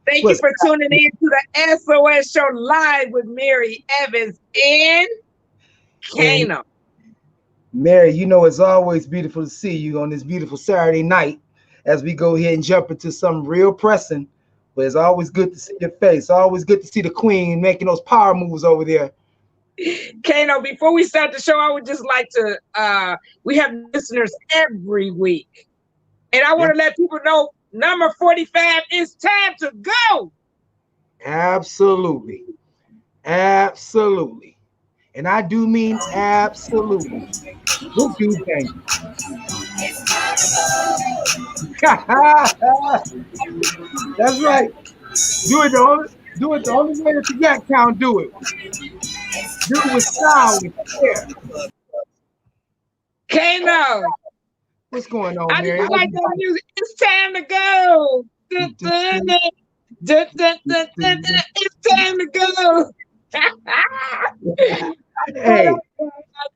Thank you What's for tuning in to the SOS show live with Mary Evans and and Kano. Mary, it's always beautiful to see you on this beautiful Saturday night as we go ahead and jump into some real pressing. But it's always good to see your face. Always good to see the queen making those power moves over there. Kano, before we start the show, I would just like to, we have listeners every week. And I Yeah, want to let people know number 45 is time to go. absolutely. Absolutely. And I do mean absolutely. We'll do dangerous. That's right. Do it the only way that the Yak Town do it. Do it with style and care. Kano, What's going on, I Mary? just like that music. It's time to go. Dun, dun, dun, dun, dun, dun, dun, dun. It's time to go. Hey, No,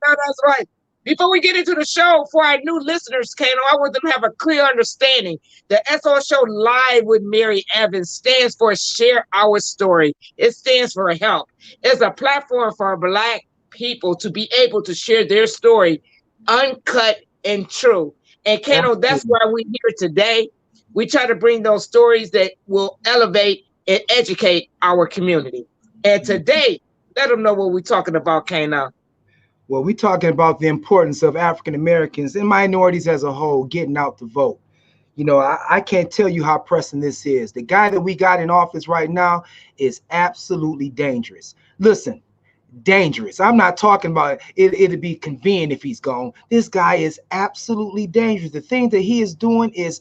that's right. Before we get into the show, for our new listeners, Kano, I want them to have a clear understanding. The SO Show Live with Mary Evans stands for Share Our Story. It stands for help. It's a platform for Black people to be able to share their story uncut and true. And Kano, that's absolutely. why we're here today. We try to bring those stories that will elevate and educate our community. And today, let them know what we're talking about, Kano. Well, we're talking about the importance of African Americans and minorities as a whole getting out to vote. I can't tell you how pressing this is. The guy that we got in office right now is absolutely dangerous. Listen, dangerous. I'm not talking about it'd be convenient if he's gone. This guy is absolutely dangerous. The thing that he is doing is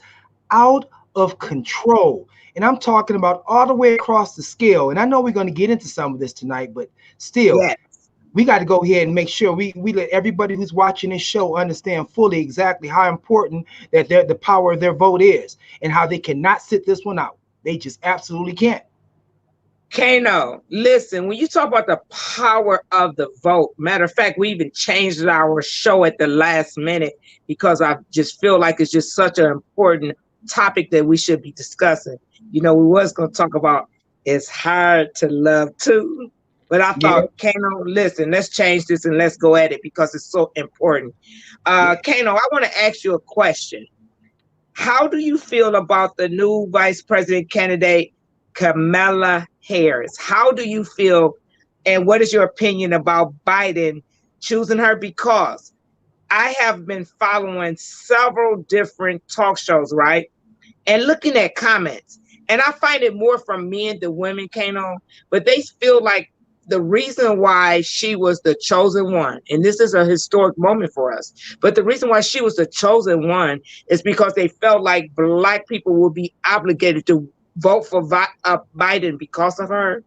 out of control. And I'm talking about all the way across the scale. And I know we're going to get into some of this tonight, but still, Yes. we got to go ahead and make sure we let everybody who's watching this show understand fully exactly how important that the power of their vote is and how they cannot sit this one out. They just absolutely can't. Kano, listen, when you talk about the power of the vote, matter of fact, we even changed our show at the last minute because I just feel like it's just such an important topic that we should be discussing. We was going to talk about it's hard to love too, but I Yeah, thought, Kano, listen, let's change this and let's go at it because it's so important. yeah. Kano, I want to ask you a question. How do you feel about the new vice president candidate, Kamala Harris? How do you feel, and what is your opinion about Biden choosing her? Because I have been following several different talk shows, right? And looking at comments. And I find it more from men than women came on, but they feel like the reason why she was the chosen one, and this is a historic moment for us, but the reason why she was the chosen one is because they felt like Black people would be obligated to vote for Biden because of her.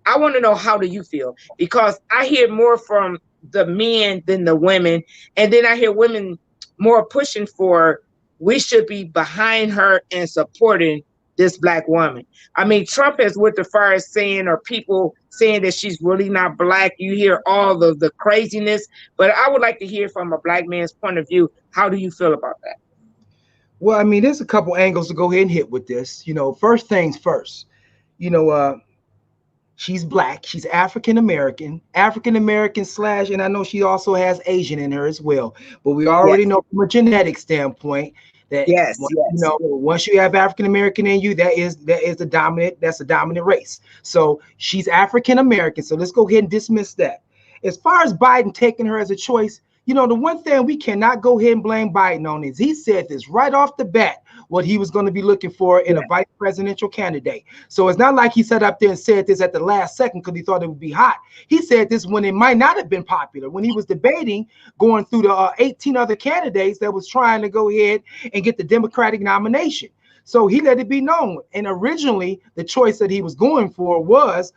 I want to know, how do you feel? Because I hear more from the men than the women. And then I hear women more pushing for we should be behind her and supporting this Black woman. I mean, Trump has went as far as saying, or people saying that she's really not Black. You hear all of the craziness, but I would like to hear from a Black man's point of view. How do you feel about that? Well, I mean, there's a couple angles to go ahead and hit with this. First things first. You know, uh, she's Black. She's African American slash, and I know she also has Asian in her as well. But we already Yes, know from a genetic standpoint that yes, yes. once you have African American in you, that's a dominant race. So she's African American. So let's go ahead and dismiss that. As far as Biden taking her as a choice, the one thing we cannot go ahead and blame Biden on is he said this right off the bat what he was going to be looking for in a vice presidential candidate. So it's not like he sat up there and said this at the last second because he thought it would be hot. He said this when it might not have been popular, when he was debating going through the 18 other candidates that was trying to go ahead and get the Democratic nomination. So he let it be known. And originally, the choice that he was going for was,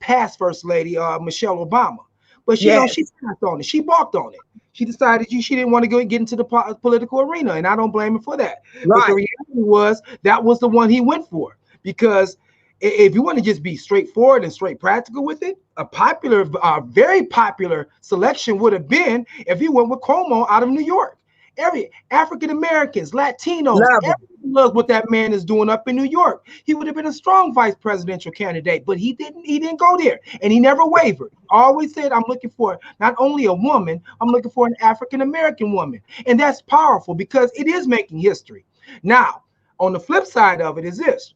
past First Lady Michelle Obama. But she Yes. passed on it. She balked on it. She decided she didn't want to go get into the political arena, and I don't blame her for that. But the Right. reality was that was the one he went for because if you want to just be straightforward and straight practical with it, a very popular selection would have been if he went with Cuomo out of New York. Every African Americans, Latinos, Love him. everyone loves what that man is doing up in New York. He would have been a strong vice presidential candidate, but he didn't. He didn't go there, and he never wavered. He always said, "I'm looking for not only a woman, I'm looking for an African American woman," and that's powerful because it is making history. Now, on the flip side of it is this: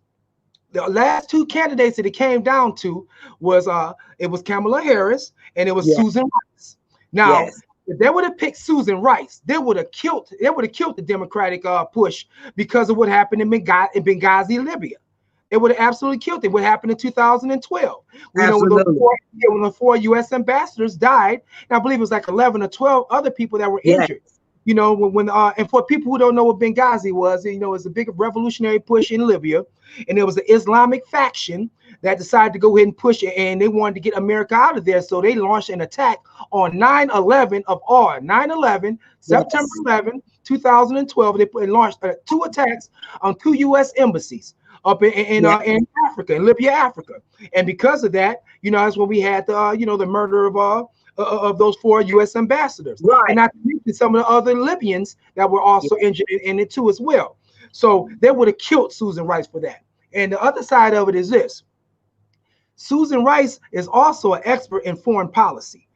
the last two candidates that it came down to was it was Kamala Harris and it was Yeah. Susan Rice. Now, Yes. if they would have picked Susan Rice, they would have killed the Democratic push because of what happened in Benghazi, Libya. It would have absolutely killed it. What happened in 2012? We know Absolutely. when the four U.S. ambassadors died, and I believe it was like 11 or 12 other people that were Yes. injured. You know, and for people who don't know what Benghazi was, you know, it was a big revolutionary push in Libya, and there was an Islamic faction that decided to go ahead and push it, and they wanted to get America out of there, so they launched an attack on 9/11 of all. 9/11, September 11, 2012, they launched two attacks on two U.S. embassies up in Africa, in Libya, Africa, and because of that, you know, that's when we had the the murder of those four U.S. ambassadors, Right. and not to mention some of the other Libyans that were also injured in it too as well. So they would have killed Susan Rice for that. And the other side of it is this: Susan Rice is also an expert in foreign policy.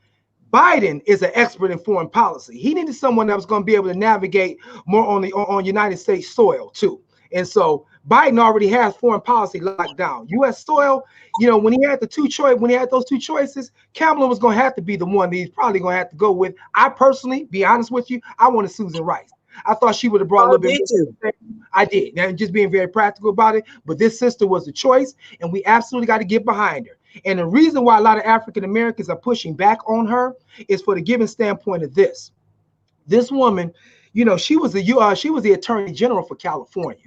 Biden is an expert in foreign policy. He needed someone that was going to be able to navigate more on United States soil too. And so Biden already has foreign policy locked down. U.S. soil, you know, when he had those two choices, Kamala was going to have to be the one that he's probably going to have to go with. I personally, be honest with you, I wanted Susan Rice. I thought she would have brought a little bit more. I did. And just being very practical about it. But this sister was the choice, and we absolutely got to get behind her. And the reason why a lot of African Americans are pushing back on her is for the given standpoint of this. This woman, you know, she was the Attorney General for California.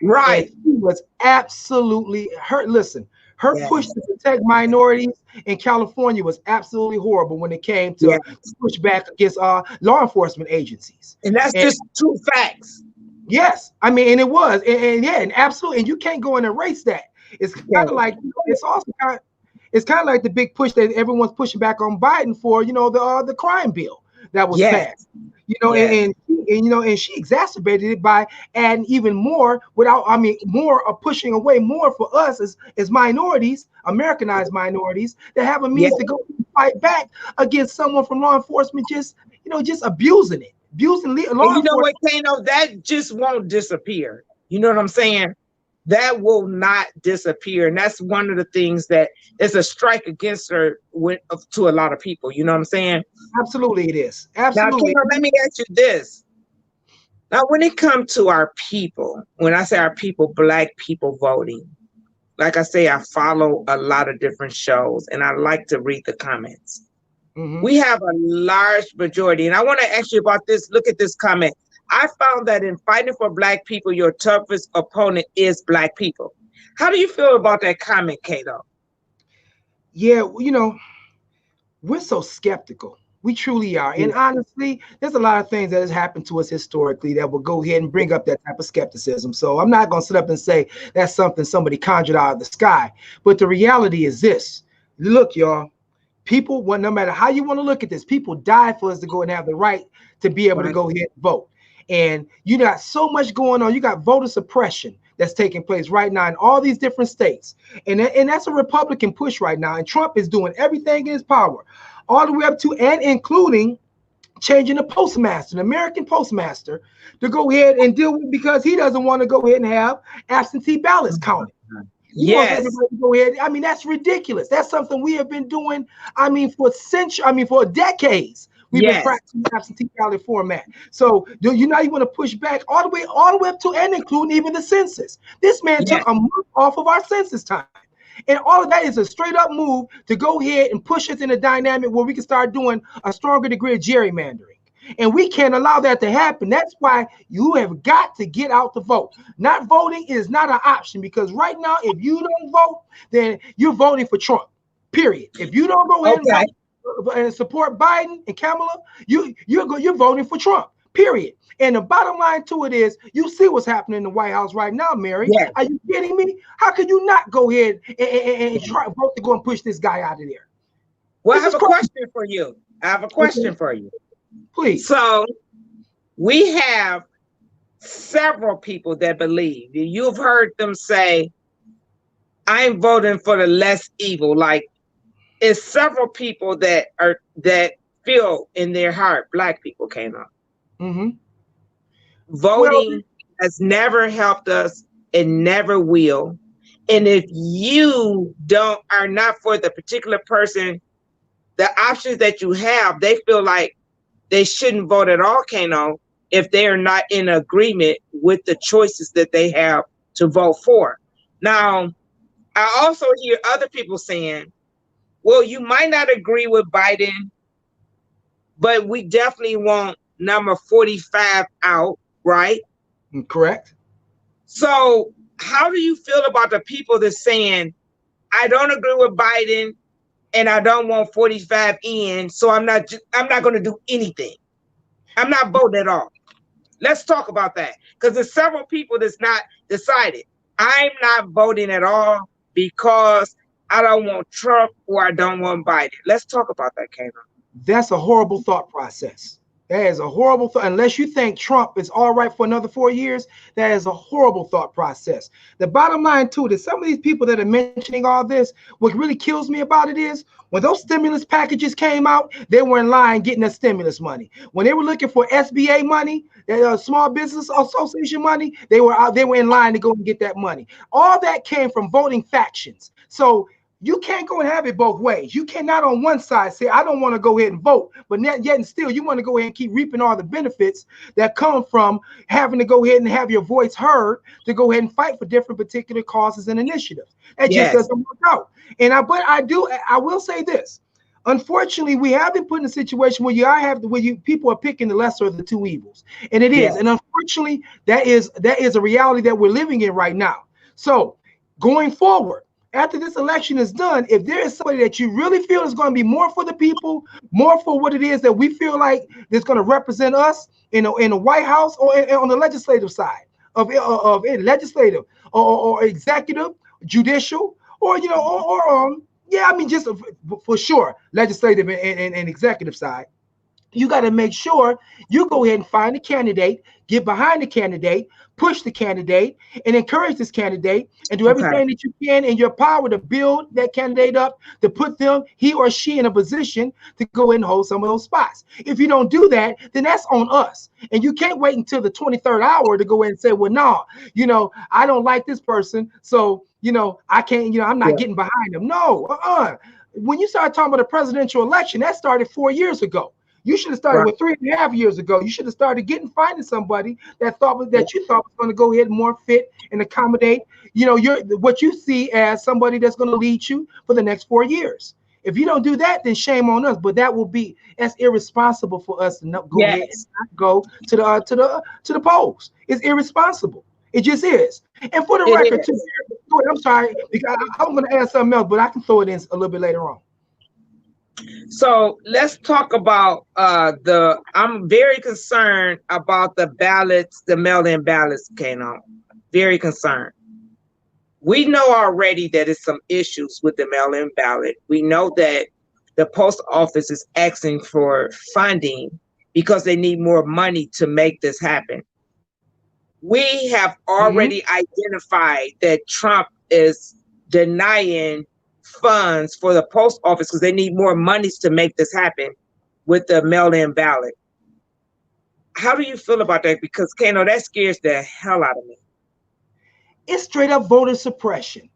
Right. And she was absolutely her. Listen, her push to protect minorities in California was absolutely horrible when it came to push back against law enforcement agencies. And that's just two facts. Yes, I mean, and it was, and absolutely, and you can't go and erase that. It's kind of like it's also it's kind of like the big push that everyone's pushing back on Biden for, you know, the crime bill that was passed. You know, and you know, and she exacerbated it by adding even more more pushing away more for us as minorities, Americanized minorities, that have a means to go fight back against someone from law enforcement just abusing it. Law enforcement. You know what, Kano, that just won't disappear. You know what I'm saying? That will not disappear. And that's one of the things that is a strike against her to a lot of people. You know what I'm saying? Absolutely it is. Absolutely. Now, let me ask you this. Now, when it comes to our people, when I say our people, Black people voting, like I say, I follow a lot of different shows and I like to read the comments. We have a large majority. And I want to ask you about this. Look at this comment. I found that in fighting for Black people, your toughest opponent is Black people. How do you feel about that comment, Kato? Yeah, you know, we're so skeptical. We truly are. And honestly, there's a lot of things that has happened to us historically that will go ahead and bring up that type of skepticism. So I'm not going to sit up and say that's something somebody conjured out of the sky. But the reality is this. Look, y'all, people, no matter how you want to look at this, people died for us to go and have the right to be able to go ahead and vote. And you got so much going on. You got voter suppression that's taking place right now in all these different states. And that's a Republican push right now. And Trump is doing everything in his power, all the way up to and including changing the postmaster, the American postmaster, to go ahead and deal with, because he doesn't want to go ahead and have absentee ballots counted. He wants everybody to go ahead. I mean, that's ridiculous. That's something we have been doing, for decades. We've been practicing absentee ballot format. So you now you want to push back all the way up to and including even the census. This man took a month off of our census time. And all of that is a straight up move to go ahead and push us in a dynamic where we can start doing a stronger degree of gerrymandering. And we can't allow that to happen. That's why you have got to get out to vote. Not voting is not an option, because right now, if you don't vote, then you're voting for Trump, period. If you don't go ahead and vote and support Biden and Kamala, you're voting for Trump, period. And the bottom line to it is, you see what's happening in the White House right now, Mary. Are you kidding me? How could you not go ahead and try vote to go and push this guy out of there? Well, I have a question for you. Please. So we have several people that believe. You've heard them say, I'm voting for the less evil. Like, it's several people that feel in their heart, Black people came up. Mm-hmm. Well, Voting has never helped us and never will. And if you don't are not for the particular person, the options that you have, they feel like they shouldn't vote at all, Kano, if they are not in agreement with the choices that they have to vote for. Now, I also hear other people saying, well, you might not agree with Biden, but we definitely want number 45 out, right? correct. So how do you feel about the people that's saying, I don't agree with Biden and I don't want 45 in, so I'm not going to do anything. I'm not voting at all. Let's talk about that, because there's several people that's not decided. I'm not voting at all because I don't want Trump or I don't want Biden. Let's talk about that, Kayla. That's a horrible thought process. That is a horrible thought. Unless you think Trump is all right for another 4 years, that is a horrible thought process. The bottom line, too, that some of these people that are mentioning all this, what really kills me about it is when those stimulus packages came out, they were in line getting their stimulus money. When they were looking for SBA money, Small Business Association money, they were in line to go and get that money. All that came from voting factions. So you can't go and have it both ways. You cannot on one side say, I don't want to go ahead and vote, but yet and still you want to go ahead and keep reaping all the benefits that come from having to go ahead and have your voice heard to go ahead and fight for different particular causes and initiatives. It just doesn't work out. But I will say this. Unfortunately, we have been put in a situation where people are picking the lesser of the two evils. And it is. Yes. And unfortunately, that is a reality that we're living in right now. So going forward, after this election is done, if there is somebody that you really feel is going to be more for the people, more for what it is that we feel like is going to represent us in the White House or on the legislative side of legislative or executive, judicial, or just for sure, legislative and executive side. You got to make sure you go ahead and find a candidate, get behind the candidate, push the candidate, and encourage this candidate, and do everything that you can in your power to build that candidate up, to put he or she in a position to go ahead and hold some of those spots. If you don't do that, then that's on us. And you can't wait until the 23rd hour to go ahead and say, well, no, I don't like this person, so, I can't, I'm not getting behind them. No, When you start talking about a presidential election, that started 4 years ago. You should have started with 3.5 years ago. You should have started finding somebody that you thought was going to go ahead and more fit and accommodate, what you see as somebody that's going to lead you for the next 4 years. If you don't do that, then shame on us. But that's irresponsible for us to not go ahead and not go to the polls. It's irresponsible. It just is. And for the record, too, I'm sorry, because I'm going to add something else, but I can throw it in a little bit later on. So let's talk about I'm very concerned about the ballots, the mail-in ballots, Kano. Very concerned. We know already that it's some issues with the mail-in ballot. We know that the post office is asking for funding because they need more money to make this happen. We have already identified that Trump is denying funds for the post office because they need more monies to make this happen with the mail-in ballot. How do you feel about that? Because Kano, that scares the hell out of me. It's straight up voter suppression.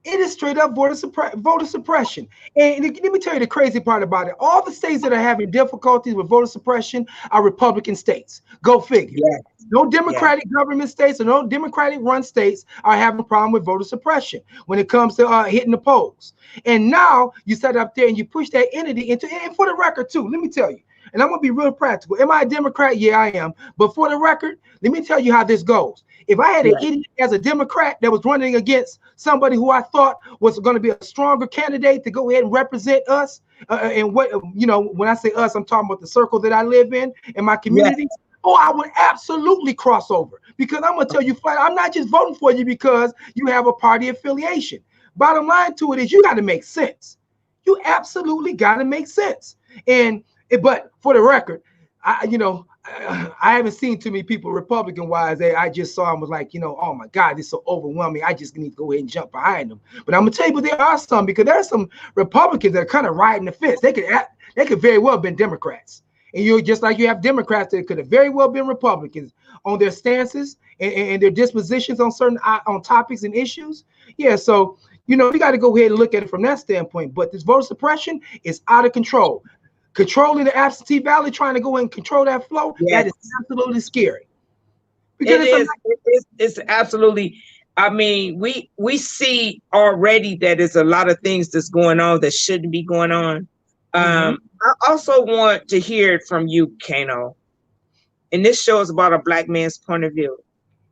It is straight up voter suppression. And let me tell you the crazy part about it. All the states that are having difficulties with voter suppression are Republican states. Go figure. Yes. No Democratic government states or no Democratic run states are having a problem with voter suppression when it comes to hitting the polls. And now you set up there and you push that entity into, and for the record too, let me tell you, and I'm going to be real practical. Am I a Democrat? Yeah, I am. But for the record, let me tell you how this goes. If I had an idiot as a Democrat that was running against somebody who I thought was going to be a stronger candidate to go ahead and represent us, and when I say us, I'm talking about the circle that I live in my community. Yes. Oh, I would absolutely cross over, because I'm going to tell you flat, I'm not just voting for you because you have a party affiliation. Bottom line to it is you got to make sense. You absolutely got to make sense. But for the record, I haven't seen too many people Republican wise. I just saw them was like, oh my God, this is so overwhelming. I just need to go ahead and jump behind them. But I'm gonna tell you, but there are some, because there are some Republicans that are kind of riding the fence. They could very well have been Democrats, and you're just like you have Democrats that could have very well been Republicans on their stances and their dispositions on certain on topics and issues. Yeah, so we got to go ahead and look at it from that standpoint. But this voter suppression is out of control. Controlling the absentee ballot, trying to go and control that flow, Yes. that is absolutely scary. Because it's absolutely. I mean, we see already that there's a lot of things that's going on that shouldn't be going on. I also want to hear it from you, Kano. And this show is about a Black man's point of view.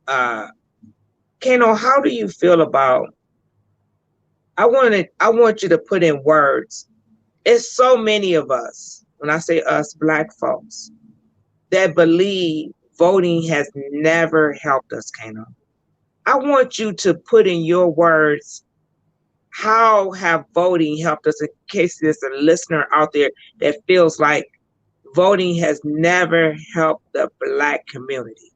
Kano, how do you feel about? I want you to put in words. It's so many of us, when I say us, Black folks, that believe voting has never helped us, Kano. I want you to put in your words, how have voting helped us, in case there's a listener out there that feels like voting has never helped the Black community.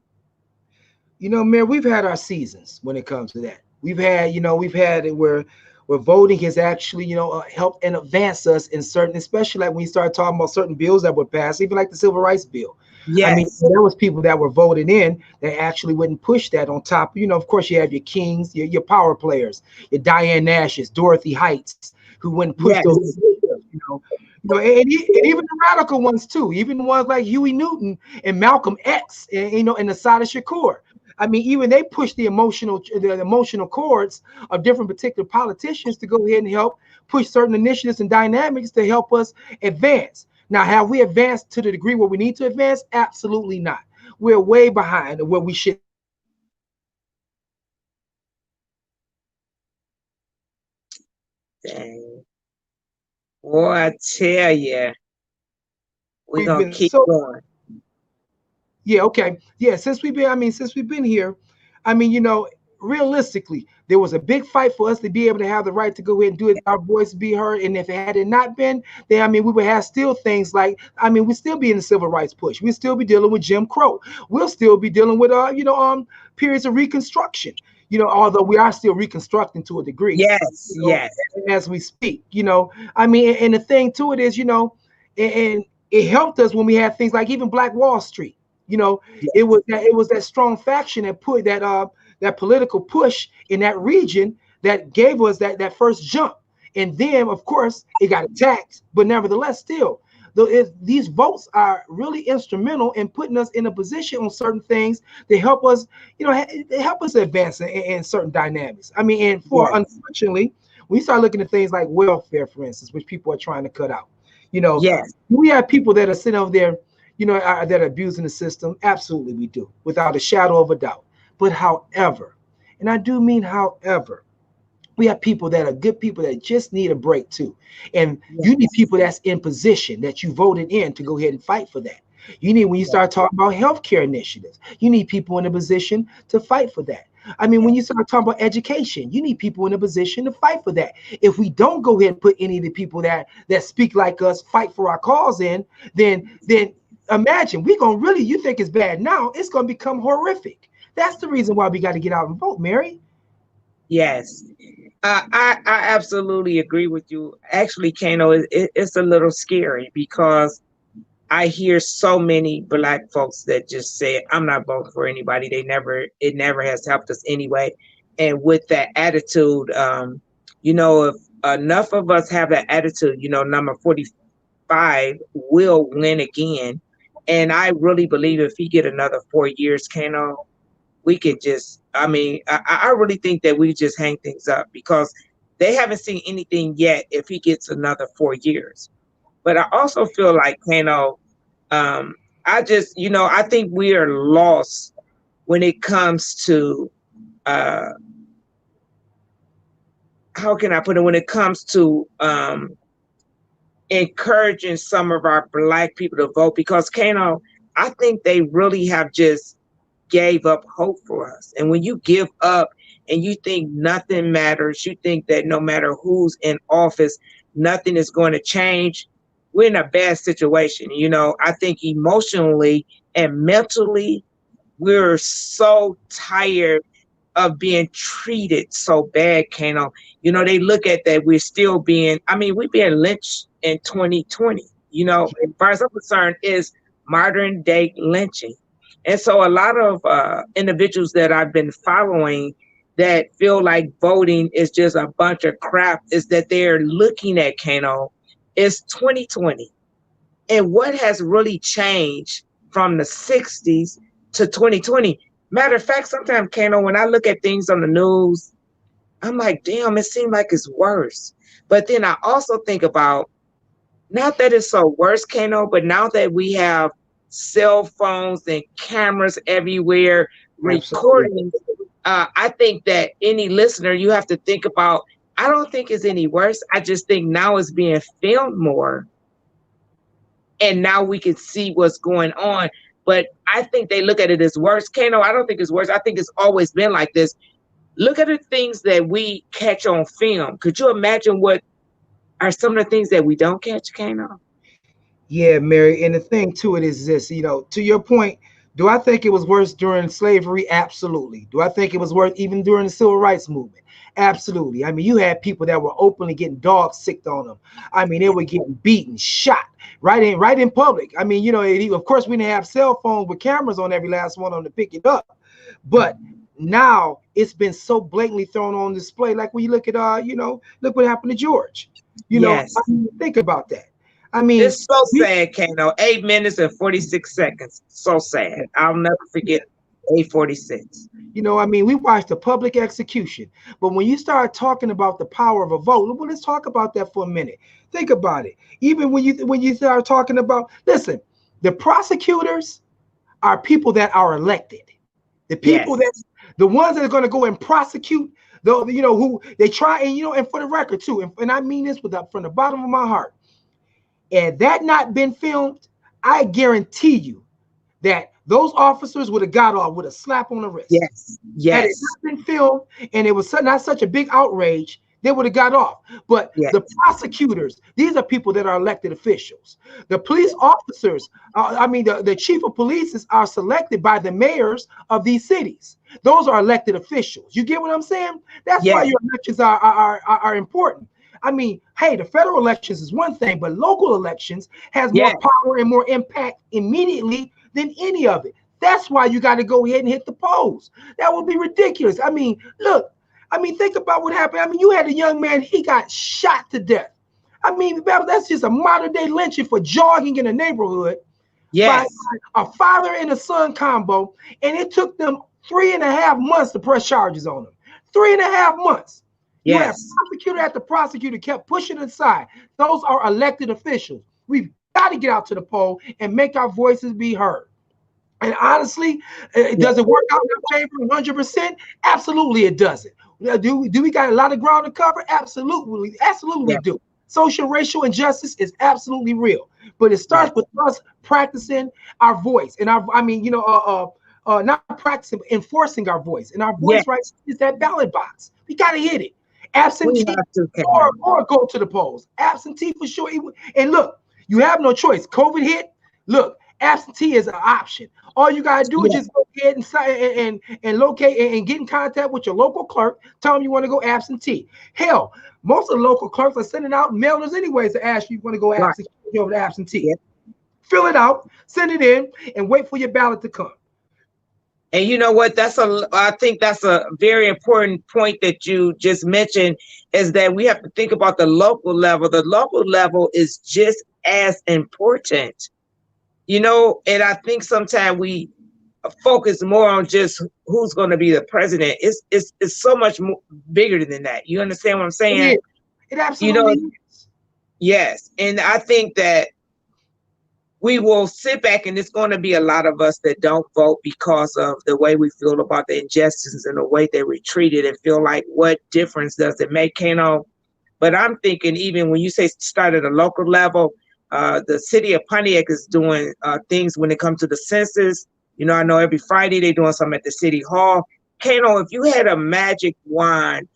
Mayor, we've had our seasons when it comes to that. We've had it where voting has actually, helped and advanced us in certain, especially like when you start talking about certain bills that were passed, even like the Civil Rights Bill. Yes. I mean, there was people that were voted in that actually wouldn't push that on top. Of course, you have your kings, your power players, your Diane Nashes, Dorothy Heights, who wouldn't push those. And even the radical ones too, even the ones like Huey Newton and Malcolm X, and Assata Shakur. I mean, even they push the emotional chords of different particular politicians to go ahead and help push certain initiatives and dynamics to help us advance. Now, have we advanced to the degree where we need to advance? Absolutely not. We're way behind where we should. Dang. Boy, I tell you, we're going to keep going. Yeah, okay. Yeah, since we've been here, realistically, there was a big fight for us to be able to have the right to go ahead and do it, our voice be heard. And if it had it not been, then we would have still things like, we'd still be in the civil rights push. We'd still be dealing with Jim Crow. We'll still be dealing with periods of Reconstruction. Although we are still reconstructing to a degree. Yes, yes. As we speak, and the thing to it is, and it helped us when we had things like even Black Wall Street. Yes. It was that strong faction that put that political push in that region that gave us that first jump. And then, of course, it got attacked. But nevertheless, still, these votes are really instrumental in putting us in a position on certain things to help us, help us advance in certain dynamics. Unfortunately, we start looking at things like welfare, for instance, which people are trying to cut out. Yes. We have people that are sitting over there, that are abusing the system. Absolutely, we do, without a shadow of a doubt. But however, and I do mean however, we have people that are good people that just need a break too. And you need people that's in position that you voted in to go ahead and fight for that. You need, when you start talking about healthcare initiatives, you need people in a position to fight for that. When you start talking about education, you need people in a position to fight for that. If we don't go ahead and put any of the people that speak like us, fight for our cause in, then imagine you think it's bad now, it's going to become horrific. That's the reason why we got to get out and vote, Mary. Yes. I absolutely agree with you. Actually, Kano, it's a little scary because I hear so many Black folks that just say, I'm not voting for anybody. It never has helped us anyway. And with that attitude, if enough of us have that attitude, number 45 will win again. And I really believe if he get another 4 years, Kano, we could just, I really think that we just hang things up because they haven't seen anything yet if he gets another 4 years. But I also feel like, I just, I think we are lost when it comes to, how can I put it, when it comes to encouraging some of our Black people to vote, because, I think they really have just gave up hope for us. And when you give up and you think nothing matters, you think that no matter who's in office, nothing is going to change, we're in a bad situation. I think emotionally and mentally, we're so tired of being treated so bad, Kano. You know, they look at that we're still being, I mean, we're being lynched in 2020. You know, as far as I'm concerned, is modern day lynching. And so a lot of individuals that I've been following that feel like voting is just a bunch of crap is that they're looking at Kano. It's 2020. And what has really changed from the 60s to 2020? Matter of fact, sometimes, Kano, when I look at things on the news, I'm like, damn, it seems like it's worse. But then I also think about, not that it's so worse, Kano, but now that we have cell phones and cameras everywhere Absolutely. recording, I think that any listener, you have to think about, I don't think it's any worse. I just think now it's being filmed more. And now we can see what's going on. But I think they look at it as worse. Kano, I don't think it's worse. I think it's always been like this. Look at the things that we catch on film. Could you imagine what are some of the things that we don't catch, Kano? Yeah, Mary. And the thing to it is this, to your point, do I think it was worse during slavery? Absolutely. Do I think it was worse even during the civil rights movement? Absolutely. I mean, you had people that were openly getting dogs sicked on them. I mean, they were getting beaten, shot right in public. I mean, of course, we didn't have cell phones with cameras on every last one of them to pick it up. But now it's been so blatantly thrown on display. Like when you look at, look what happened to George. Yes. I mean, think about that. I mean, it's so sad, Kano. 8 minutes and 46 seconds. So sad. I'll never forget 8:46. I mean, we watched a public execution, but when you start talking about the power of a vote, well, let's talk about that for a minute. Think about it. Even when you start talking about, listen, the prosecutors are people that are elected. The people the ones that are going to go and prosecute, who they try, and for the record too, and I mean this from the bottom of my heart. Had that not been filmed, I guarantee you that those officers would have got off with a slap on the wrist. Yes. Had it not been filmed and it was not such a big outrage, they would have got off. But the prosecutors, these are people that are elected officials. The police officers, the chief of police are selected by the mayors of these cities. Those are elected officials. You get what I'm saying? That's why your elections are important. I mean, hey, the federal elections is one thing, but local elections has more power and more impact immediately than any of it. That's why you got to go ahead and hit the polls. That would be ridiculous. I mean, look, think about what happened. I mean, you had a young man, he got shot to death. I mean, that's just a modern day lynching for jogging in a neighborhood by a father and a son combo. And it took them 3.5 months to press charges on him. 3.5 months. You have prosecutor after prosecutor kept pushing it aside. Those are elected officials. We've got to get out to the poll and make our voices be heard. And honestly, does it work out in our favor 100%? Absolutely, it doesn't. Do we got a lot of ground to cover? Absolutely, we do. Social racial injustice is absolutely real, but it starts with us practicing our voice, and not practicing, but enforcing our voice. And our voice right is that ballot box. We got to hit it. Absentee or go to the polls. Absentee for sure. And look, you have no choice. COVID hit. Look, absentee is an option. All you gotta do is just go ahead and locate and get in contact with your local clerk. Tell them you want to go absentee. Hell, most of the local clerks are sending out mailers anyways to ask you want to go absentee. Over to absentee. Fill it out, send it in, and wait for your ballot to come. And you know what? I think that's a very important point that you just mentioned, is that we have to think about the local level. The local level is just as important, and I think sometimes we focus more on just who's going to be the president. It's so much more bigger than that. You understand what I'm saying? It absolutely is. Yes. And I think that we will sit back, and it's going to be a lot of us that don't vote because of the way we feel about the injustices and the way they were treated, and feel like, what difference does it make, Kano? But I'm thinking, even when you say start at a local level, the city of Pontiac is doing things when it comes to the census. I know every Friday they're doing something at the city hall. Kano, if you had a magic wand,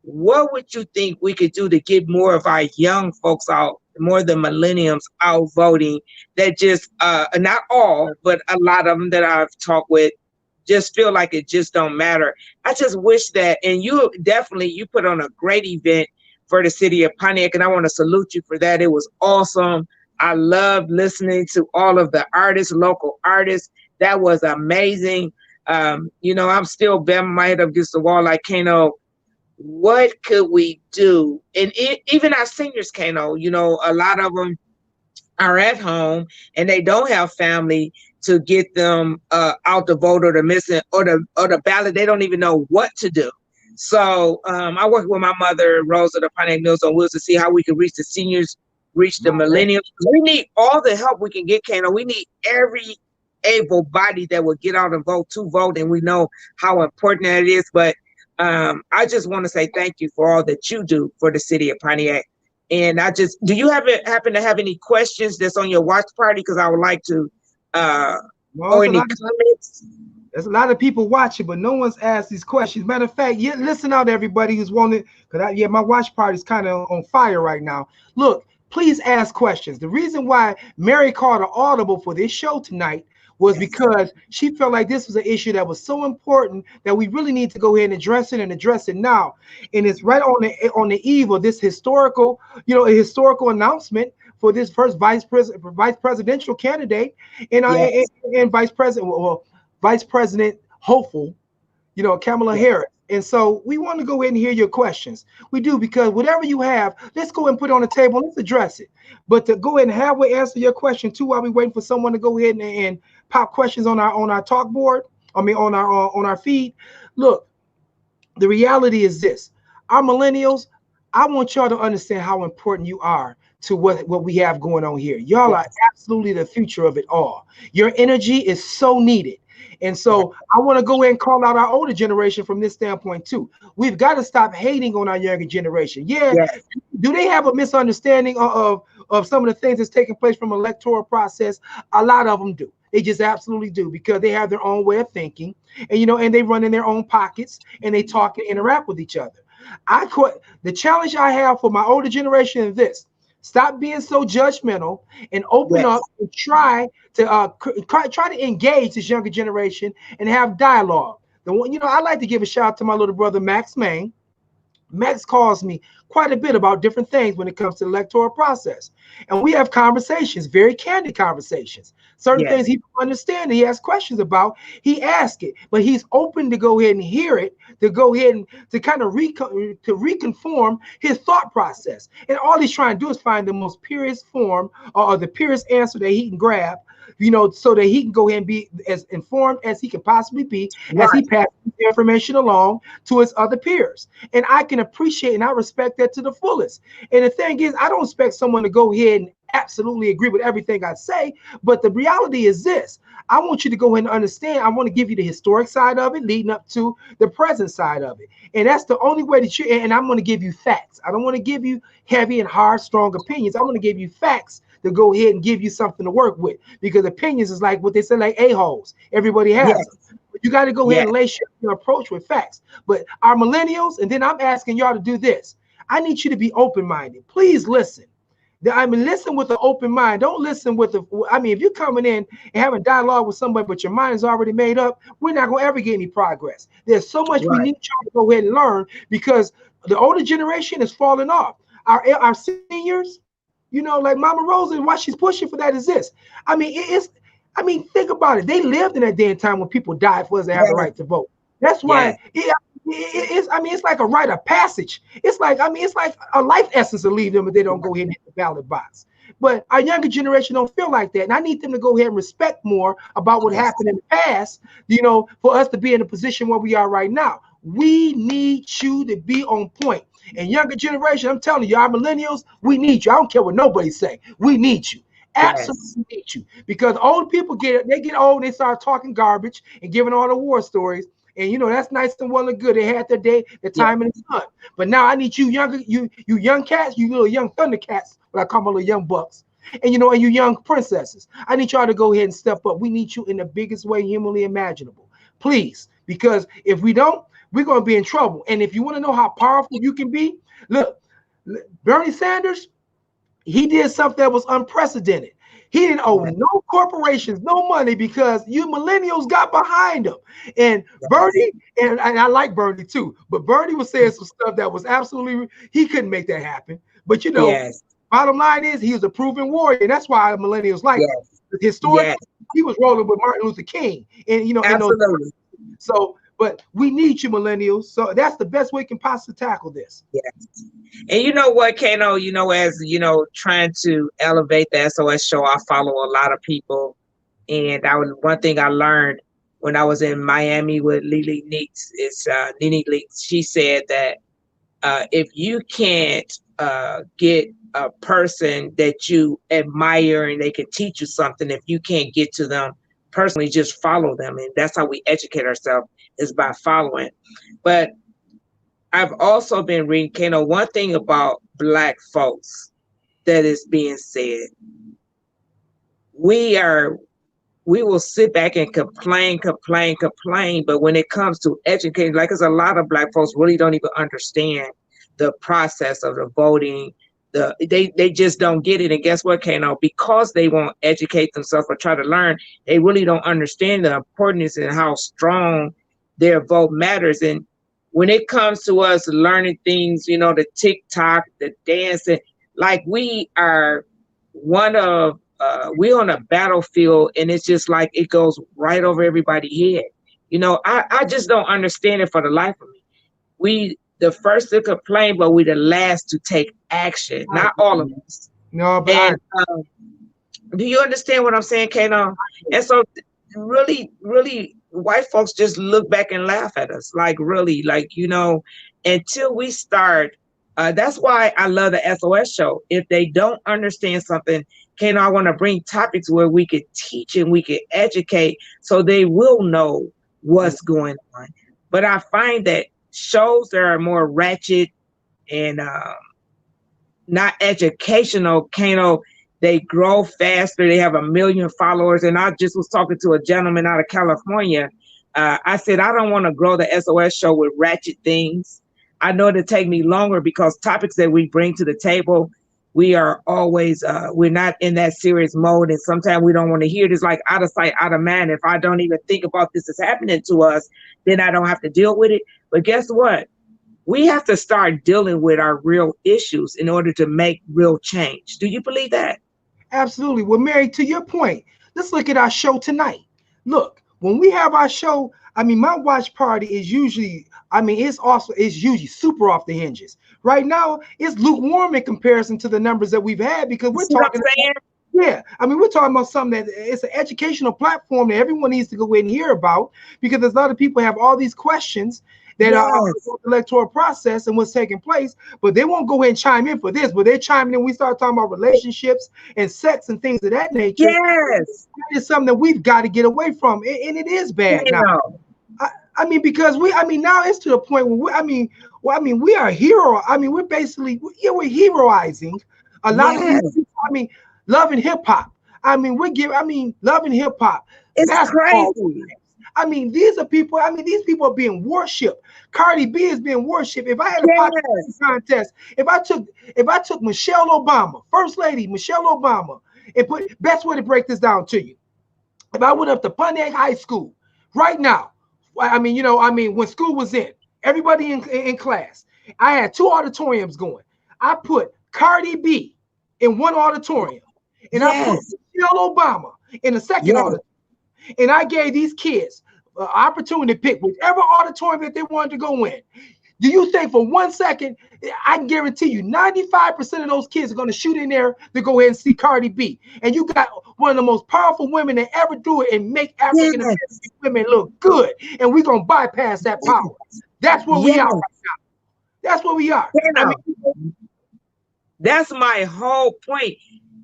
what would you think we could do to get more of our young folks out more than millenniums out voting that just not all, but a lot of them that I've talked with just feel like it just don't matter. I just wish that, and you put on a great event for the city of Pontiac, and I want to salute you for that. It was awesome. I loved listening to all of the artists, local artists. That was amazing. I'm still banging my head up against the wall like Kano. What could we do? And even our seniors, Kano, a lot of them are at home and they don't have family to get them out the vote or the missing or the ballot. They don't even know what to do. So I work with my mother, Rosa, the Pontiac Mills on Wheels, to see how we can reach the seniors, reach the millennials. We need all the help we can get, Kano. We need every able body that will get out and vote to vote, and we know how important that is. But I just want to say thank you for all that you do for the city of Pontiac. And do you happen to have any questions that's on your watch party? Because I would like to, or any comments? There's a lot of people watching, but no one's asked these questions. Matter of fact, listen out, everybody who's wanted, because my watch party is kind of on fire right now. Look, please ask questions. The reason why Mary called an audible for this show tonight was because she felt like this was an issue that was so important that we really need to go ahead and address it now. And it's right on the eve of this historical announcement for this first vice presidential candidate and vice president hopeful, Kamala Harris. And so we want to go ahead and hear your questions. We do, because whatever you have, let's go and put it on the table. Let's address it. But to go ahead and halfway answer your question too, while we waiting for someone to go ahead and pop questions on our talk board, on our feed. Look, the reality is this: our millennials, I want y'all to understand how important you are to what we have going on here. Y'all are absolutely the future of it all. Your energy is so needed. And so I want to go ahead and call out our older generation from this standpoint too. We've got to stop hating on our younger generation. Do they have a misunderstanding of some of the things that's taking place from electoral process? A lot of them do. They just absolutely do, because they have their own way of thinking, and they run in their own pockets, and they talk and interact with each other. The challenge I have for my older generation is this: stop being so judgmental and open up and try to engage this younger generation and have dialogue. I like to give a shout out to my little brother Max Main. Max calls me quite a bit about different things when it comes to the electoral process. And we have conversations, very candid conversations. Certain things he don't understand, he has questions about, he asks it, but he's open to go ahead and hear it, to go ahead and to kind of reconform his thought process. And all he's trying to do is find the most purest form or the purest answer that he can grab, so that he can go ahead and be as informed as he can possibly be as he passes the information along to his other peers. And I can appreciate and I respect that to the fullest. And the thing is, I don't expect someone to go ahead and absolutely agree with everything I say, but the reality is this: I want you to go ahead and understand. I want to give you the historic side of it leading up to the present side of it. And that's the only way that and I'm going to give you facts. I don't want to give you heavy and hard, strong opinions. I want to give you facts to go ahead and give you something to work with, because opinions is like what they say, like a-holes. Everybody has them. But you got to go ahead and lay your approach with facts. But our millennials, and then I'm asking y'all to do this. I need you to be open-minded. Please listen. Listen with an open mind. Don't listen with if you're coming in and having dialogue with somebody, but your mind is already made up, we're not going to ever get any progress. There's so much we need y'all to go ahead and learn, because the older generation is falling off. Our seniors, like Mama Rosa, and why she's pushing for that is this. Think about it. They lived in that day and time when people died for us to have the right to vote. That's why it's like a rite of passage. It's like a life essence to leave them if they don't go ahead and hit the ballot box. But our younger generation don't feel like that. And I need them to go ahead and respect more about what happened in the past, for us to be in a position where we are right now. We need you to be on point. And younger generation, I'm telling you, our millennials, we need you. I don't care what nobody say. We need you. Absolutely need you. Because old people get old and they start talking garbage and giving all the war stories. And that's nice and well and good. They had their day, their time in the sun. But now I need you young cats, you little young thundercats, what I call my little young bucks. And and you young princesses. I need y'all to go ahead and step up. We need you in the biggest way humanly imaginable. Please. Because if we don't, we're going to be in trouble. And if you want to know how powerful you can be, look, Bernie Sanders, he did something that was unprecedented. He didn't owe Yes. no corporations no money because you millennials got behind him. And Yes. Bernie, and I like Bernie too, but Bernie was saying some stuff that was absolutely, he couldn't make that happen. But you know, Yes. bottom line is he was a proven warrior. And that's why millennials liked him. Yes. Historically, Yes. he was rolling with Martin Luther King. And you know, in those, Absolutely. so but we need you millennials. So that's the best way we can possibly tackle this. Yes. And you know what, Kano, as trying to elevate the SOS show, I follow a lot of people. And one thing I learned when I was in Miami with Lily Neeks is Nene Leaks. She said that if you can't get a person that you admire and they can teach you something, if you can't get to them personally, just follow them. And that's how we educate ourselves, is by following. But I've also been reading, Kano, one thing about Black folks that is being said. We will sit back and complain, but when it comes to educating, like there's a lot of Black folks really don't even understand the process of the voting. They just don't get it. And guess what, Kano? Because they won't educate themselves or try to learn, they really don't understand the importance and how strong their vote matters. And when it comes to us learning things, the TikTok, the dancing, like we are one of we're on a battlefield, and it's just like it goes right over everybody's head. I just don't understand it for the life of me. We the first to complain, but we the last to take action. Not all of us. No, but And do you understand what I'm saying, Kano? And so really, really, white folks just look back and laugh at us. Like really, until we start. That's why I love the SOS show. If they don't understand something, Kano, I want to bring topics where we could teach and we could educate so they will know what's going on. But I find that shows that are more ratchet and not educational, Kano, they grow faster. They have 1 million followers. And I just was talking to a gentleman out of California. I said, I don't want to grow the SOS show with ratchet things. I know it'll take me longer because topics that we bring to the table, we are always, we're not in that serious mode. And sometimes we don't want to hear it. It's like out of sight, out of mind. If I don't even think about this is happening to us, then I don't have to deal with it. But guess what? We have to start dealing with our real issues in order to make real change. Do you believe that? absolutely. Well, Mary, to your point, let's look at our show tonight. Look, when we have our show, I mean, my watch party is usually, it's usually super off the hinges. Right now, it's lukewarm in comparison to the numbers that we've had because You we're see what talking. I'm saying? Yeah, I mean, we're talking about something that it's an educational platform that everyone needs to go in and hear about because there's a lot of people have all these questions that are Yes. the electoral process and what's taking place, but they won't go ahead and chime in for this. But they're chiming in. We start talking about relationships and sex and things of that nature. Yes. That is something that we've got to get away from, and it is bad now. Kano. I mean, because now it's to the point where we are hero. I mean, we're basically, yeah, we're heroizing a lot of these Yes. people. I mean, love and hip hop. Love and hip hop, It's basketball. crazy. I mean, these are people. I mean, these people are being worshipped. Cardi B is being worshipped. If I had a popularity Yes. contest, if I took Michelle Obama, First Lady Michelle Obama, and best way to break this down to you, if I went up to Pontiac High School right now, when school was in, everybody in class, I had 2 auditoriums going. I put Cardi B in one auditorium, and I put Yes. Michelle Obama in the second Yes. auditorium. And I gave these kids an opportunity to pick whichever auditorium that they wanted to go in. Do you think for 1 second, I can guarantee you 95% of those kids are going to shoot in there to go ahead and see Cardi B? And you got one of the most powerful women that ever do it and make African American Yes. women look good. And we're going to bypass that power. That's where we are Yes. right now. That's where we are. I Kano. mean, That's my whole point.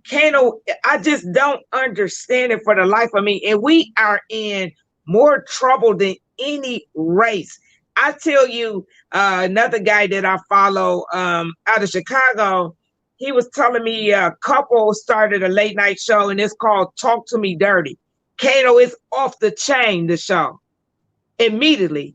Kano, I just don't understand it for the life of me. And we are in more trouble than any race. I tell you, another guy that I follow out of Chicago, he was telling me a couple started a late night show and it's called Talk to Me Dirty. Kano is off the chain, the show, immediately.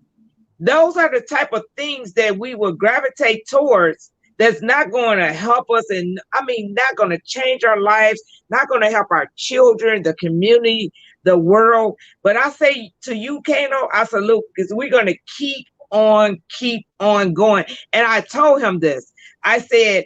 Those are the type of things that we will gravitate towards that's not going to help us, and I mean, not going to change our lives, not going to help our children, the community, the world. But I say to you, Kano, I salute, because we're going to keep on going. And I told him this. I said,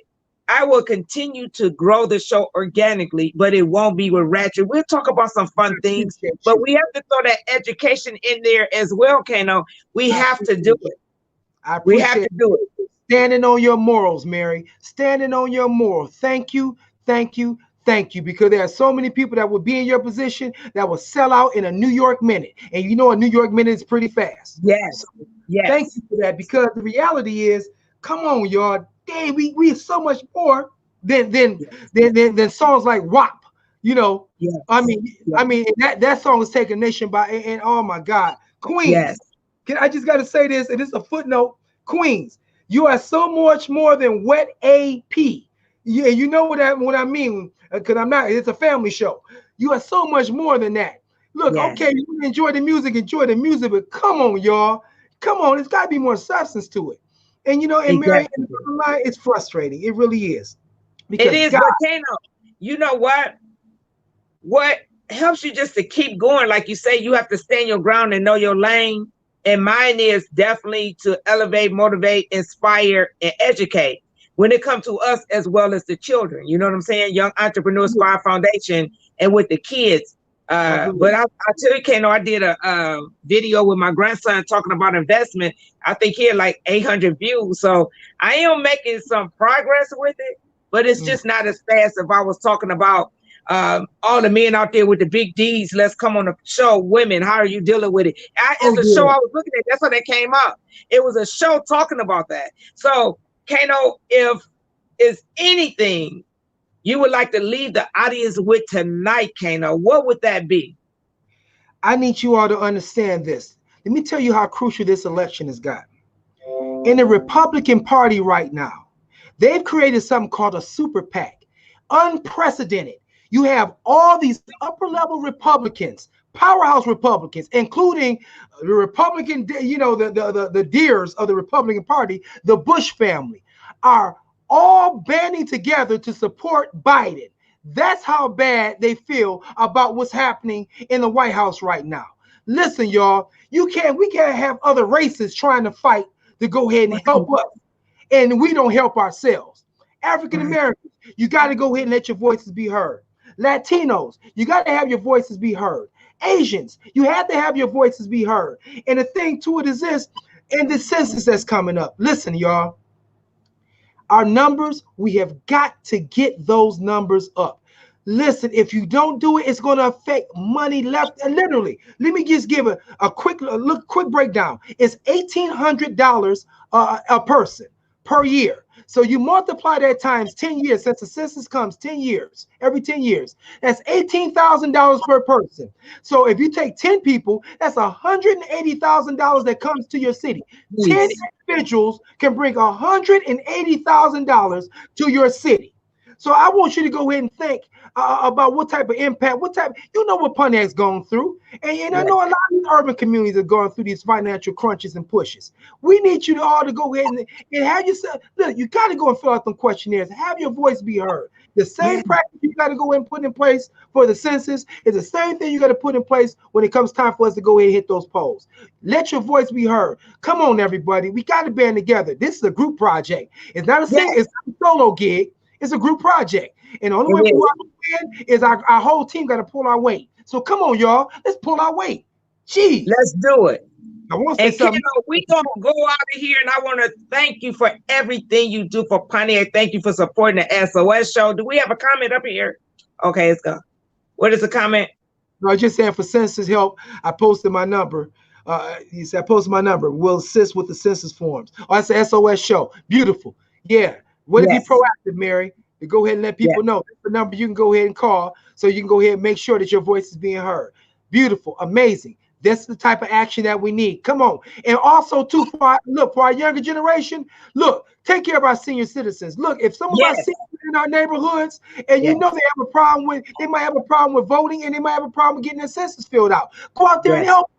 I will continue to grow the show organically, but it won't be with Ratchet. We'll talk about some fun things, but we have to throw that education in there as well, Kano. We have to do it. We have to do it. Standing on your morals, Mary. Standing on your morals. Thank you, thank you, thank you. Because there are so many people that would be in your position that will sell out in a New York minute. And you know a New York minute is pretty fast. Yes. So yes. Thank you for that. Because the reality is, come on, y'all. Dang, we are so much more than songs like WAP. You know, yes. I mean that song was taken nation by, and oh my God, Queens. Yes. I just got to say this, and it's a footnote. Queens, you are so much more than wet AP. Yeah, you know what I mean, because I'm not. It's a family show. You are so much more than that. Look, okay, you enjoy the music, but come on, y'all, come on. It's got to be more substance to it. And you know, and Mary, it's frustrating. It really is. Because it is, but Kano, you know what? What helps you just to keep going, like you say, you have to stand your ground and know your lane. And mine is definitely to elevate, motivate, inspire, and educate when it comes to us as well as the children. You know what I'm saying? Young Entrepreneur Inspire Foundation and with the kids. But I tell you, Kano, I did a video with my grandson talking about investment. I think he had like 800 views. So I am making some progress with it, but it's just not as fast as if I was talking about all the men out there with the big D's. Let's come on the show. Women, how are you dealing with it? It's a show I was looking at. That's how that came up. It was a show talking about that. So, Kano, if is anything you would like to leave the audience with tonight, Kano, what would that be? I need you all to understand this. Let me tell you how crucial this election has got. In the Republican Party right now, they've created something called a super PAC. Unprecedented. You have all these upper level Republicans, powerhouse Republicans, including the Republican, you know, the deers of the Republican Party, the Bush family, are all banding together to support Biden. That's how bad they feel about what's happening in the White House right now. Listen, y'all, we can't have other races trying to fight to go ahead and help us, and we don't help ourselves. African Americans, you got to go ahead and let your voices be heard. Latinos, you got to have your voices be heard. Asians, you have to have your voices be heard. And the thing to it is this, and the census that's coming up. Listen, y'all, our numbers, we have got to get those numbers up. Listen, if you don't do it, it's going to affect money left. And literally, let me just give a quick breakdown. It's $1,800 a person per year. So you multiply that times 10 years, since the census comes 10 years, every 10 years, that's $18,000 per person. So if you take 10 people, that's $180,000 that comes to your city. 10 individuals can bring $180,000 to your city. So I want you to go ahead and think about what type of impact, you know what Pontiac's going through. And I know a lot of these urban communities are going through these financial crunches and pushes. We need you all to go ahead and have yourself, look, you got to go and fill out some questionnaires, have your voice be heard. The same practice you got to go and put in place for the census is the same thing you got to put in place when it comes time for us to go ahead and hit those polls. Let your voice be heard. Come on, everybody. We got to band together. This is a group project. It's not a solo gig. It's a group project. And the only way we win is our whole team got to pull our weight. So come on, y'all. Let's pull our weight. Jeez. Let's do it. I want to say something. We're going to go out of here, and I want to thank you for everything you do for Pontiac. Thank you for supporting the SOS show. Do we have a comment up here? Okay, it's gone. What is the comment? No, I was just saying for census help, I posted my number. He said, I posted my number. We'll assist with the census forms. Oh, that's the SOS show. Beautiful. Yeah. Way to be proactive, Mary, to go ahead and let people know. That's the number you can go ahead and call so you can go ahead and make sure that your voice is being heard. Beautiful. Amazing. That's the type of action that we need. Come on. And also, too, for our younger generation, look, take care of our senior citizens. Look, if some of our seniors in our neighborhoods, and you know they might have a problem with voting, and they might have a problem with getting their census filled out. Go out there and help.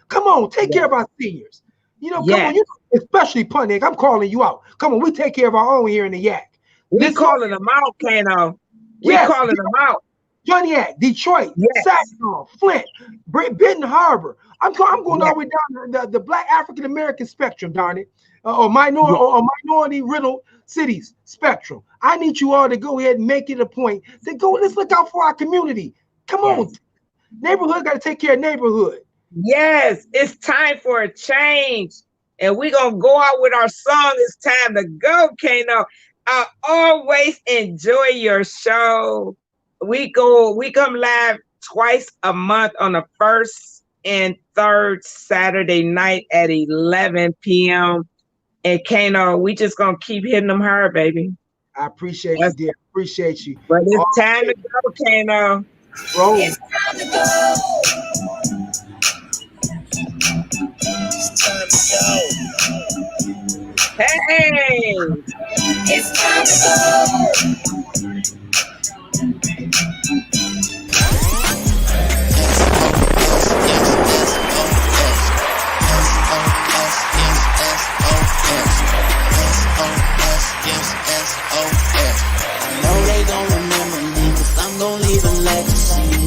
Come on, take care of our seniors. You know, come on, Yes. you especially Punnik. I'm calling you out. Come on, we take care of our own here in the Yak. We Listen, calling them out, Kano. We yes, calling them out. Pontiac, Detroit, Yes. Saginaw, Flint, Benton Harbor. I'm going all the way down the Black African American spectrum, darn it, or minority riddled cities spectrum. I need you all to go ahead and make it a point to go. Let's look out for our community. Come on, neighborhood got to take care of neighborhood. Yes, it's time for a change. And we're going to go out with our song. It's time to go, Kano. I always enjoy your show. We come live twice a month on the first and third Saturday night at 11 p.m. And Kano, we just going to keep hitting them hard, baby. I appreciate you, dear. Appreciate you. But it's time to go, Kano. Roll. It's time to go. It's time to go. Hey! It's time to go. I know they gon' remember me, 'cause I'm gon' leave a legacy.